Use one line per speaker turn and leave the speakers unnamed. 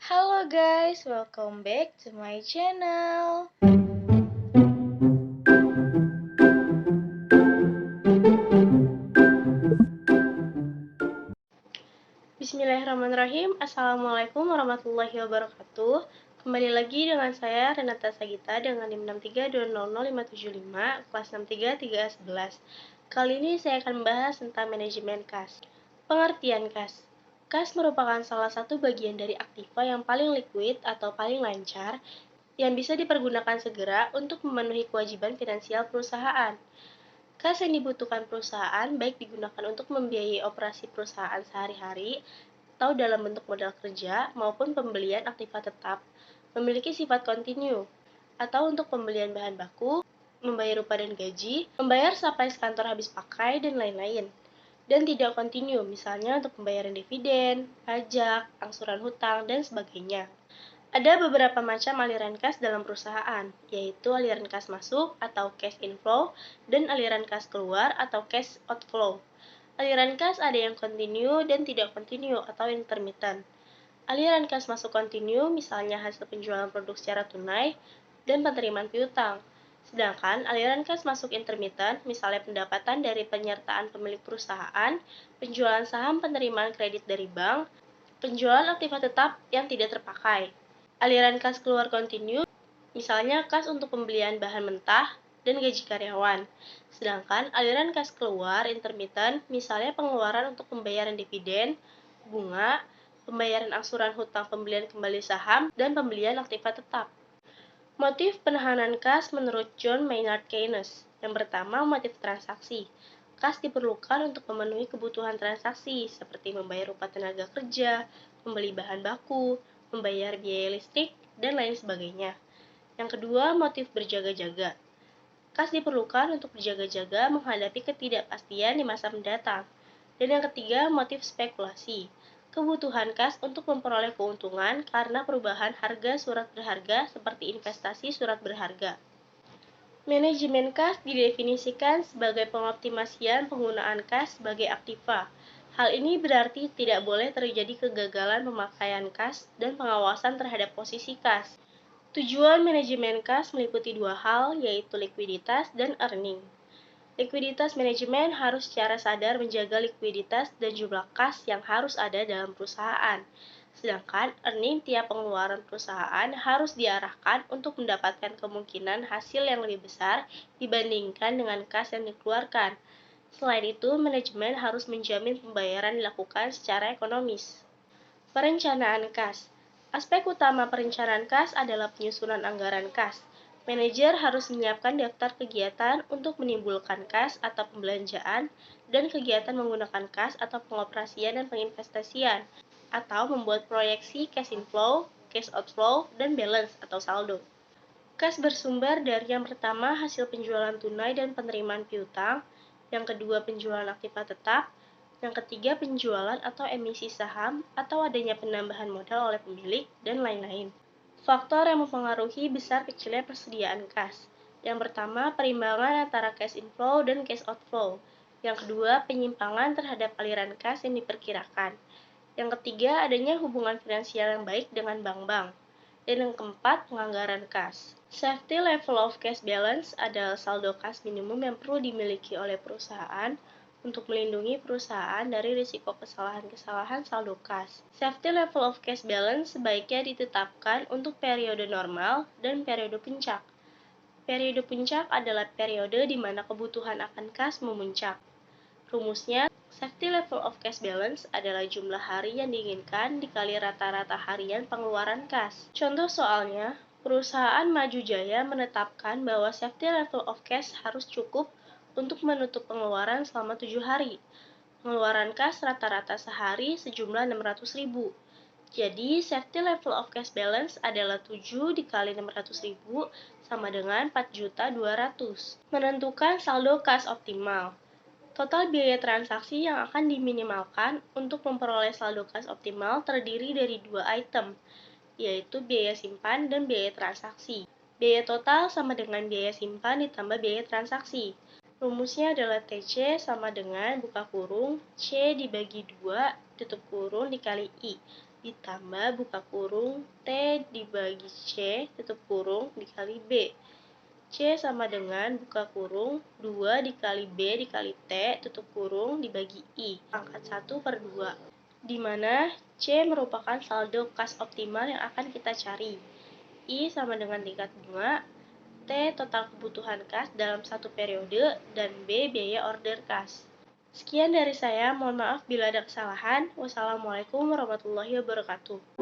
Halo guys, welcome back to my channel. Bismillahirrahmanirrahim. Assalamualaikum warahmatullahi wabarakatuh. Kembali lagi dengan saya Renata Sagita dengan NIM 632000575 kelas 63311. Kali ini saya akan membahas tentang manajemen kas. Pengertian kas. Kas merupakan salah satu bagian dari aktiva yang paling liquid atau paling lancar yang bisa dipergunakan segera untuk memenuhi kewajiban finansial perusahaan. Kas yang dibutuhkan perusahaan baik digunakan untuk membiayai operasi perusahaan sehari-hari atau dalam bentuk modal kerja maupun pembelian aktiva tetap, memiliki sifat kontinu, atau untuk pembelian bahan baku, membayar upah dan gaji, membayar supplies kantor habis pakai, dan lain-lain. Dan tidak kontinu, misalnya untuk pembayaran dividen, pajak, angsuran hutang, dan sebagainya. Ada beberapa macam aliran kas dalam perusahaan, yaitu aliran kas masuk atau cash inflow dan aliran kas keluar atau cash outflow. Aliran kas ada yang kontinu dan tidak kontinu atau intermittent. Aliran kas masuk kontinu misalnya hasil penjualan produk secara tunai dan penerimaan piutang. Sedangkan aliran kas masuk intermittent misalnya pendapatan dari penyertaan pemilik perusahaan, penjualan saham penerimaan kredit dari bank, penjualan aktiva tetap yang tidak terpakai. Aliran kas keluar kontinu misalnya kas untuk pembelian bahan mentah dan gaji karyawan. Sedangkan aliran kas keluar intermittent misalnya pengeluaran untuk pembayaran dividen, bunga, pembayaran angsuran hutang pembelian kembali saham, dan pembelian aktiva tetap. Motif penahanan kas menurut John Maynard Keynes. Yang pertama, motif transaksi. Kas diperlukan untuk memenuhi kebutuhan transaksi seperti membayar upah tenaga kerja, membeli bahan baku, membayar biaya listrik, dan lain sebagainya. Yang kedua, motif berjaga-jaga. Kas diperlukan untuk berjaga-jaga menghadapi ketidakpastian di masa mendatang. Dan yang ketiga, motif spekulasi. Kebutuhan kas untuk memperoleh keuntungan karena perubahan harga surat berharga seperti investasi surat berharga. Manajemen kas didefinisikan sebagai pengoptimasian penggunaan kas sebagai aktiva. Hal ini berarti tidak boleh terjadi kegagalan pemakaian kas dan pengawasan terhadap posisi kas. Tujuan manajemen kas meliputi dua hal, yaitu likuiditas dan earning. Likuiditas manajemen harus secara sadar menjaga likuiditas dan jumlah kas yang harus ada dalam perusahaan. Sedangkan earning tiap pengeluaran perusahaan harus diarahkan untuk mendapatkan kemungkinan hasil yang lebih besar dibandingkan dengan kas yang dikeluarkan. Selain itu, manajemen harus menjamin pembayaran dilakukan secara ekonomis. Perencanaan kas. Aspek utama perencanaan kas adalah penyusunan anggaran kas. Manajer harus menyiapkan daftar kegiatan untuk menimbulkan kas atau pembelanjaan dan kegiatan menggunakan kas atau pengoperasian dan penginvestasian, atau membuat proyeksi cash inflow, cash outflow, dan balance atau saldo. Kas bersumber dari yang pertama hasil penjualan tunai dan penerimaan piutang, yang kedua penjualan aktiva tetap, yang ketiga penjualan atau emisi saham atau adanya penambahan modal oleh pemilik, dan lain-lain. Faktor yang mempengaruhi besar kecilnya persediaan kas. Yang pertama, perimbangan antara cash inflow dan cash outflow. Yang kedua, penyimpangan terhadap aliran kas yang diperkirakan. Yang ketiga, adanya hubungan finansial yang baik dengan bank-bank. Dan yang keempat, penganggaran kas. Safety level of cash balance adalah saldo kas minimum yang perlu dimiliki oleh perusahaan untuk melindungi perusahaan dari risiko kesalahan-kesalahan saldo kas. Safety level of cash balance sebaiknya ditetapkan untuk periode normal dan periode puncak. Periode puncak adalah periode di mana kebutuhan akan kas memuncak. Rumusnya, safety level of cash balance adalah jumlah hari yang diinginkan dikali rata-rata harian pengeluaran kas. Contoh soalnya, perusahaan Maju Jaya menetapkan bahwa safety level of cash harus cukup untuk menutup pengeluaran selama 7 hari. Pengeluaran kas rata-rata sehari sejumlah 600.000. Jadi, safety level of cash balance adalah 7 dikali 600.000 sama dengan 4.200.000. Menentukan saldo kas optimal. Total biaya transaksi yang akan diminimalkan untuk memperoleh saldo kas optimal terdiri dari dua item, yaitu biaya simpan dan biaya transaksi. Biaya total sama dengan biaya simpan ditambah biaya transaksi. Rumusnya adalah TC sama dengan buka kurung C dibagi 2 tutup kurung dikali I, ditambah buka kurung T dibagi C tutup kurung dikali B. C sama dengan buka kurung 2 dikali B dikali T tutup kurung dibagi I pangkat 1 per 2, di mana C merupakan saldo kas optimal yang akan kita cari. I sama dengan tingkat bunga, T total kebutuhan kas dalam satu periode, dan B biaya order kas. Sekian dari saya, mohon maaf bila ada kesalahan. Wassalamualaikum warahmatullahi wabarakatuh.